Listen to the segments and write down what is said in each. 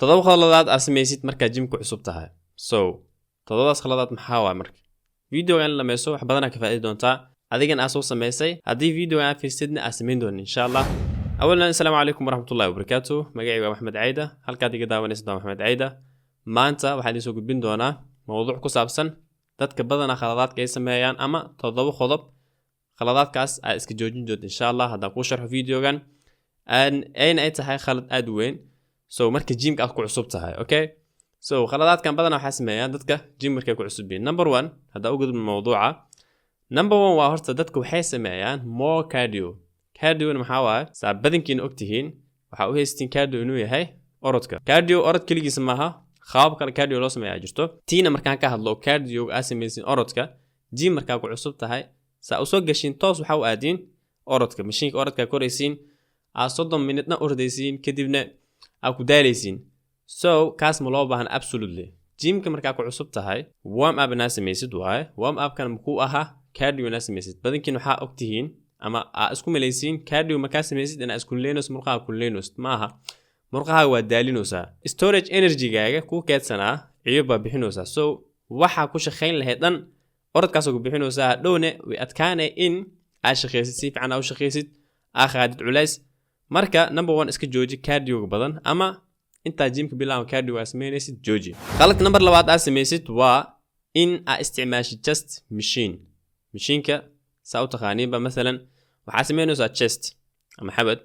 todoba khaladaad aad samaysid markaa jimka cusub tahay. So todobadaas khaladaad maxaa waa marka videogan la meeso wax badan ka faa'iido doontaa adigan aad soo sameysay haddii videogan aad fiirsadna aad samayn doon insha Allah. أولاً السلام عليكم ورحمة الله وبركاته. مقعي محمد عيدة halkaad iga daawanaysaa محمد عيدة. maanta waxaan idin soo gudbin doonaa mowduuc ku saabsan dadka badana khaladaadka ay sameeyaan ama todoba qodob khaladaadkaas aad iska joojin doonto insha Allah haddaan ku sharxo videogan ayna ay tahay khalad aad u weyn. So marka jimka aad ku cusub tahay, okay? So khaladaadkan badana waxaa sameeyaan dadka jim markay ku cusub yihiin. Number 1 haddaan u gudubno mowduuca. Number 1 waa horta dadka waxay sameeyaan more cardio. Cardio maxaa waaye? Saa badankiina ogtihiin waxaa u haystiin cardio inuu yahay orodka. Cardio orod kaligiisa maaha. Qaab kale cardio loo sameeyaa jirto. Tiina markaan ka hadlo cardio aad samaysin orodka, jim markaa ku cusub tahay, saa u soo gashin toos waxa u aadin orodka. Mashiinka orodka koraysiin, aad 30 minutna ordaysiin kadibna aad ku daalaysiin. So kaas ma loo baahan absolutely. Jimka markaa ku cusub tahay, warm up na samaysid waaye. Warm up kan muxuu ahaa cardio na samaysid. Badankiina waxaa ogtihiin ama aad isku malaysiin cardio markaa samaysid in aad isku leenos murqaha ku leenos maaha. murqaha waa daalinoosaa. Storage energy-gaaga ku keedsanaa iyo baa bixinoosaa. So waxa ku shaqeyn lahayd dhan orodkaas ugu bixinoosaa dhowne way adkaanay in aad shaqeysid si fiican aad u shaqeysid akhadid culays. Marka number 1 iska jooji cardio badan ama inta jimka bilaw cardio aad sameynaysid jooji. Qaladka number 2 aad samaysid waa in aad isticmaashid just machine. Mashiinka saa u taqaaniinba مثلا waxaa sameynaysaa chest ama xabad.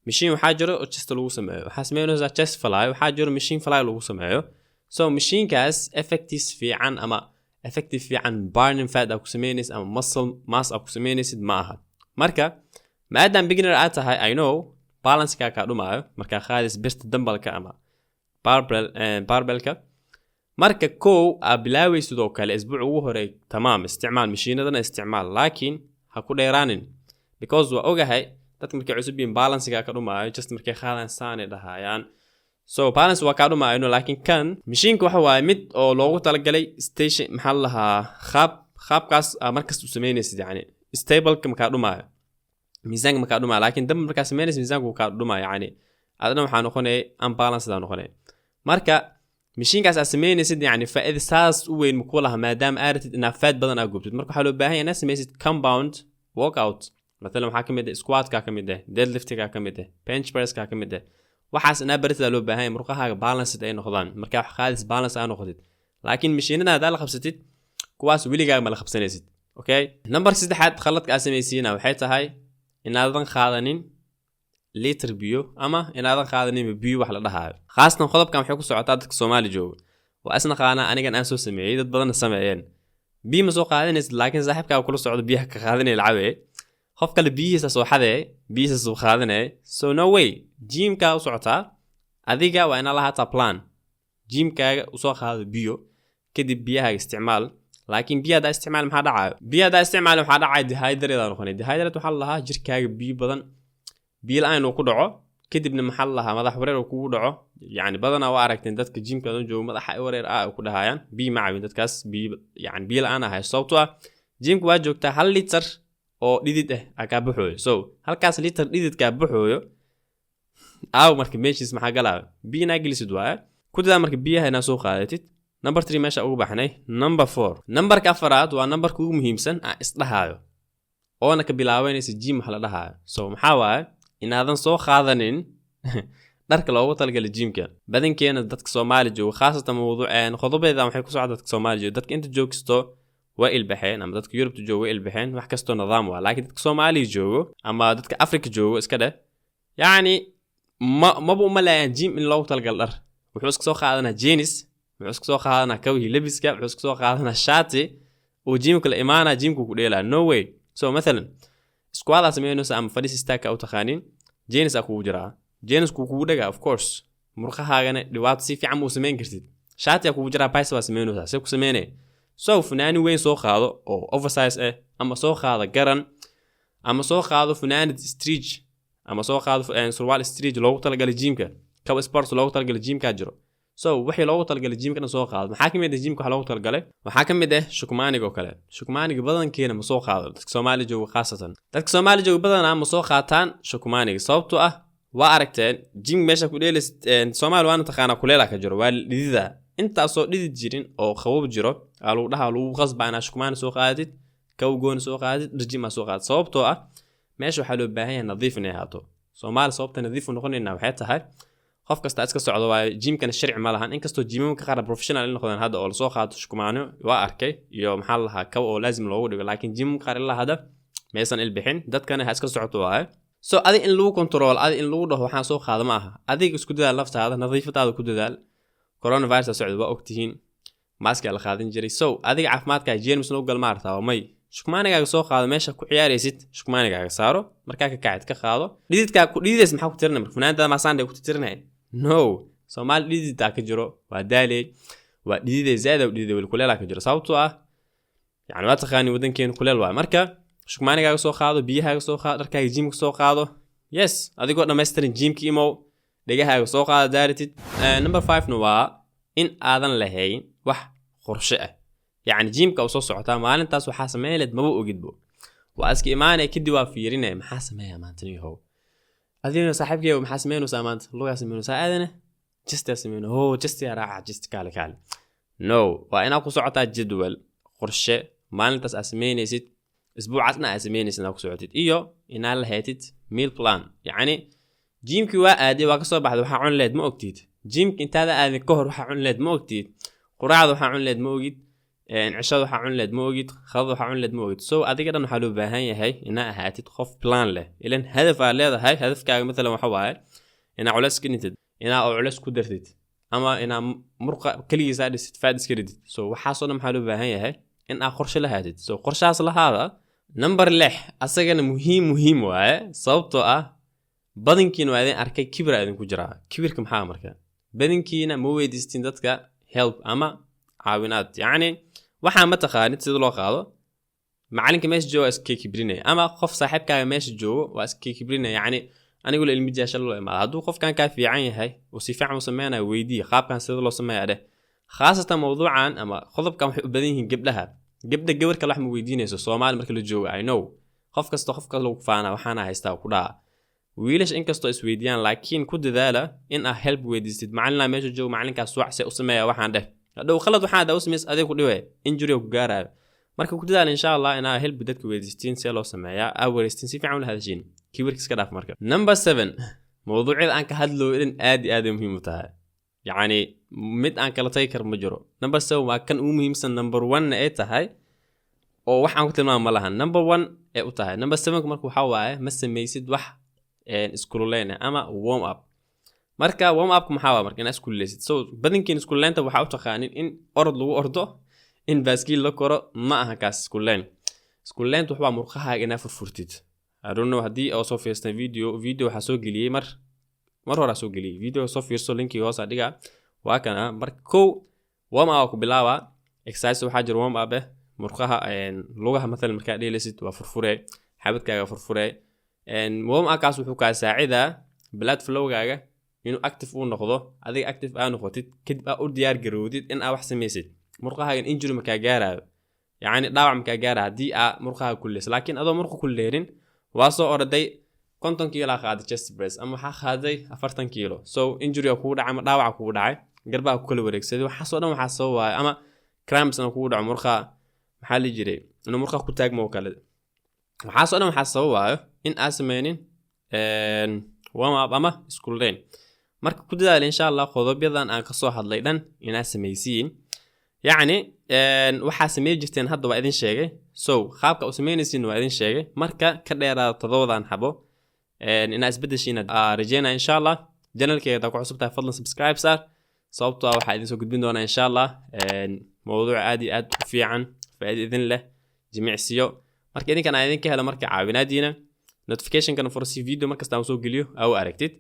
machine waxaa jiro oo chest lagu sameeyo. waxaa sameynaysaa chest fly, waxaa jiro machine fly lagu sameeyo. So machine kaas effective fiican ama effective fiican burning fat aad ku sameynaysid ama muscle mass aad ku sameynaysid ma aha. Marka maadaama beginner aad tahay, I know balance ka dhumaayo marka qaadis birta dumbbell-ka ama barbell-ka. marka kow aad bilaaway sidoo kale isbuuc ugu horeey tamaam isticmaal mashiinadana isticmaal, laakiin ha ku dheeraanin because waa ogahay dadka markay cusub yihiin balance-ga ka dhumaayo just markay qaadaan saanay dhahayaan. So balance waa ka dhumaayo laakiin kan mashiinka waxa waaye mid oo loogu talagalay station maxaa lahaa qaabkaas markaas u sameynaysid yani stable-ka ma ka dhumaayo miisaanka ma ka dhumaayo, laakiin dab markaas sameynaysid miisaanku ka dhumaayo yani adna waxaa noqonay unbalance daa noqonay. marka mashiinkaas aad sameynaysid yani faa'iido saas u weyn ma ku laha maadaama aadtid inaad fat badan aad gubtid. marka waxaa loo baahan yahay inaad samaysid compound workout. مثلا waxaa kamid ah squat ka kamid ah deadlift ka kamid ah bench press ka kamid ah. waxaas inaad barid loo baahan yahay murqahaaga balance ay noqdaan marka wax qaadis balance aan noqdid. laakiin mashiinada aad la qabsatid kuwaas wiligaa ma la qabsanaysid. Okay? number 3 khaladka aad samaysiina waxay tahay inaadan qaadanin liter biyo ama inaadan qaadanin biyo wax la dhahayo. khaasatan qodobkan waxay ku socotaa dadka Soomaali jooga. waa asna qaana anigan aan soo sameeyay dad badan sameeyeen. biyo ma soo qaadanaysid laakiin saaxiibkaaga kula socdo biyaha ka qaadanay lacabay. qof kale biyihiisa soo xaday biyihiisa soo qaadanay. So no way jimka u socotaa adiga waa inaad lahaataa plan. jimkaaga u soo qaado biyo kadib biyaha isticmaal, laakiin biyaha isticmaal maxaa dhacayo? biyaha isticmaal waxaa dhacay dehydrate aan noqonay. dehydrate waxa la lahaa jirkaaga biyo badan biyo la'aan uu ku dhaco kadibna maxaa la lahaa madax wareer uu kugu dhaco. yani badana waa aragteen dadka jimka oo jooga madaxa wareer ku dhahayaan biyo ma caawin dadkaas biyo yani biyo la'aan ah sababtoo ah jimka waa joogtaa 1 liter oo dhidid ah ka buuxooyo. So halkaas liter dhidid ka buuxooyo aaw marka meeshis maxaa galaa biyo na gelisid waa ku daa marka biyaha ina soo qaadatid. number 3 meesha ugu baxnay. number 4 numberka afaraad waa numberka ugu muhiimsan isdhahayo oo na ka bilaabanaysa jim waxa la dhahayo. So maxaa waaye inaadan soo qaadanin dharka loogu talagalay jimka. badankeena dadka Soomaali jooga khaasatan mowduuceen qodobeeda waxay ku socdaa dadka Soomaali jooga. dadka inta joogsto waa ilbaxeen ama dadka Yurub jooga ilbaxeen wax kasto nidaam waa, laakiin dadka Soomaali jooga ama dadka Afrika jooga iska dheh yani ma buu malaayaan jim in loogu talagal dhar. wuxuu iska soo qaadanaa jeans, wuxuu iska soo qaadanaa kawhi labiska, wuxuu iska soo qaadanaa shaati oo jimka la imaana jimku ku dheelaa. no way. So مثلا squat sameynaysa ama fadhi stack u taqaanin jeans ku jiraa. jeans ku dhagaa of course murqahaagana dhibaat si fiican u sameyn kartid. shaati ku jiraa biceps waa sameynaysa si ku sameynay. So funaani weyn soo qaado oo oversize ama soo qaado garan ama soo qaado funaanad stretch ama soo qaado surwaal stretch loogu talagalay jimka. kaw sports loogu talagalay jimka jiro. So wixii loogu talagalay jimka soo qaado. maxaa kamid ah jimka waxa loogu talagalay? waxaa kamid ah shukmaaniga oo kale. shukmaaniga badankeena ma soo qaado dadka Soomaali jooga khaasatan. dadka Soomaali jooga badanaa ma soo qaataan shukmaaniga sababtoo ah وأركتين جيم ماشى كليلس سومال وأنا تخانا كليلا كجرو والذي أنت أصلا لذي جيرين أو خوب جرو قالوا لها لو غصب عن شكمان سوق عادت كوجون سوق عادت رجيم سوق عادت صوبته ماشي حلو باهي نظيف نهاته سومال صوبته نظيف ونقول إنه حياتها هاي قف كستا اسك سocdo جيم كان الشرع ما لهان انكستو جيمك qaar professional in noqdaan hada oo la soo qaato shkumaano waa arkay iyo maxaa lahaa kaw oo laazim loogu dhigo laakiin jim qaar ilaa hada meesan il bixin dadkana ha iska socoto waa so adi in lagu control adi in lagu dhaho waxaan soo qaado ma aha adiga isku dadaal laftaada nadiifadaada ku dadaal coronavirus socdo waa ogtihiin mask la qaadan jiray so adiga caafimaadka germs loo gal maartaa oo may shkumaanigaaga soo qaado meesha ku ciyaaraysid shkumaanigaaga saaro markaa ka kacid ka qaado dhididka ku dhidides maxaa ku tirnaa markaa fanaanada ma saande ku tirnaa no Soomaali dhidida ka jiro waa daalay waa dhidida zaada u dhidida kuleel ka jiro sababtoo ah yani waa taqaani wadankeen kuleel waa marka shukmaanigaaga soo qaado biyahaaga soo qaado dharkaaga jimka soo qaado yes adigoo dhameystiran jimka imo dhagahaaga soo qaado daaratid number 5 no waa in aadan lahayn wax qorshe ah yani jimka soo socotaa maalintaas waxa sameeyay maba ogidbo waa iska iimaanay kidi waa fiirinay maxaa sameeyaa maantaniyo أدينا صاحبك ومحاسمين وسامانت لغة سمين وساعدنا جست سمين هو جست يا راعة جست كالي نو وأنا أقول سعطة جدول قرشة ما نلتس أسمين يسيت أسبوع عطنا أسمين يسيت أقول سعطة إيو إن الله هاتت ميل بلان يعني جيمك وآدي وقصوا بعد وحا عن لاد مؤكتيد جيمك انت هذا آدي كهر وحا عن لاد مؤكتيد قراعد وحا عن لاد مؤكتيد عشاد وحا عن لاد مؤكتيد خض وحا عن لاد مؤكتيد سو أدي كده نحلو بهاي هاي إنها هاتت خوف بلان له إلين هدف على هاي هدف كاغ مثلا وحواي إنا علاس كنتد إنا علاس كدرتد أما إنا مرقة كلي زاد استفاد كريدت سو وحاصل نحلو بهاي هاي إن قرش له هاتت سو قرش أصل هذا نمبر لح أصلا مهم واي صوبته badankiina waa idin arkay kibir idin ku jira kibirka maxaa markaa badankiina ma weydiistin dadka help ama caawinaad yani waxa ma taqaanid sida loo qaado macalinka meesha jooga iska kibrinay ama qof saaxiibkaaga meesha jooga waa iska kibrinay yani anigu la ilmi jaasha loo imaado haduu qofkan ka fiican yahay oo si fiican u sameeynaa weydii qaabkan sida loo sameeyaa khaasatan mawduucan ama qodobkan waxay u badan yihiin gabdhaha gabarka wax ma weydiinayso Soomaali marka la joogo I know qof kasta lagu faana waxaana haystaa ku dhaa wiilash inkastoo isweydiyaan laakiin ku dadaala in help weydiistid macalina meesha joogo macalinkaas wax u sameeyaa waxaan dheh hadhow khalad waxaan u sameeyay adeeg ku dhaway injury ku gaarayo marka ku dadaala insha Allah in help dadka weydiistiin si loo sameeyaa awareystin si fiican u hadashin kibirkiis ka dhaaf marka number 7 mawduucida aan ka hadlo in aad muhiim u tahay yani mid aan kala tay kar ma jiro number 7 waa kan ugu muhiimsan number 1 ay tahay oo waxaan ku tilmaamo lahan number 1 ay u tahay number 7 marka waxa waaye ma sameeysid wax iskuuleena ama warm up marka warm up maxaa waa marka in iskuuleysid so badankiin iskuuleenta waxa u taqaanin in orod lagu ordo in baaskiil la koro ma aha kaas iskuuleenta waxa murqahaaga ina furfurtid I don't know hadii oo soo fiirsan video waxa soo geliyay mar hore soo geliyay video soo fiirso linki hoos adiga waa kana marka ko warm up ku bilaaba exercise waxa jir warm up murqaha lugaha مثلا marka dheelaysid waa furfure xabadkaaga furfure warm up kaas wuxuu ka saacidaa blood flow-gaaga inuu active u noqdo adiga active aanu noqotid kadib u diyaar garoodid in aad wax sameysid murqahaaga injury ma ka gaarayo yani dhaawac ma ka gaara hadii aad murqaha kulleys laakiin adoo murqa kulleerin waa soo orday 50 kilo qaad chest press ama waxa qaaday 40 kilo so injury ku dhacay ama dhaawac ku dhacay garbaha ku kala wareegsaday waxa soo dhan waxa soo waay ama cramps ku dhaco murqa maxaa la jiray inuu murqa ku taagmo kale waxa soo dhan waxa soo waayo in asameenin warm up ama iskuuleen marka ku dadaal insha Allah qodobyadan aan ka soo hadlay dhan ina sameeysiin yani waxa sameey jirteen hadda waa idin sheegay so qaabka u sameeynaysiin waa idin sheegay marka ka dheeraad todobaadan xabo ina isbedeshiina rajayna insha Allah channelkeeda ku cusubtahay fadlan subscribe sar sababtoo waxa idin soo gudbin doona insha Allah mawduuc aad u fiican faa'iido idin leh jimicsiyo marka idinkan aan idin ka helo marka caawinaadiina notification kan for si video markasta aan soo geliyo aw aragtid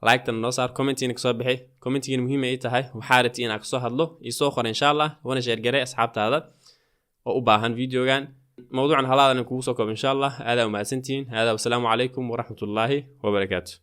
like tan noo saar comment-in ka soo bixi comment-in muhiim ay tahay waxa rabti in aan ka soo hadlo isoo qor insha Allah wana share garay asxaabtaada oo u baahan videogan mawduucan halaadan ku soo koob insha Allah aad u mahadsantiin hada wa salaamu alaykum wa rahmatullahi wa barakaatuh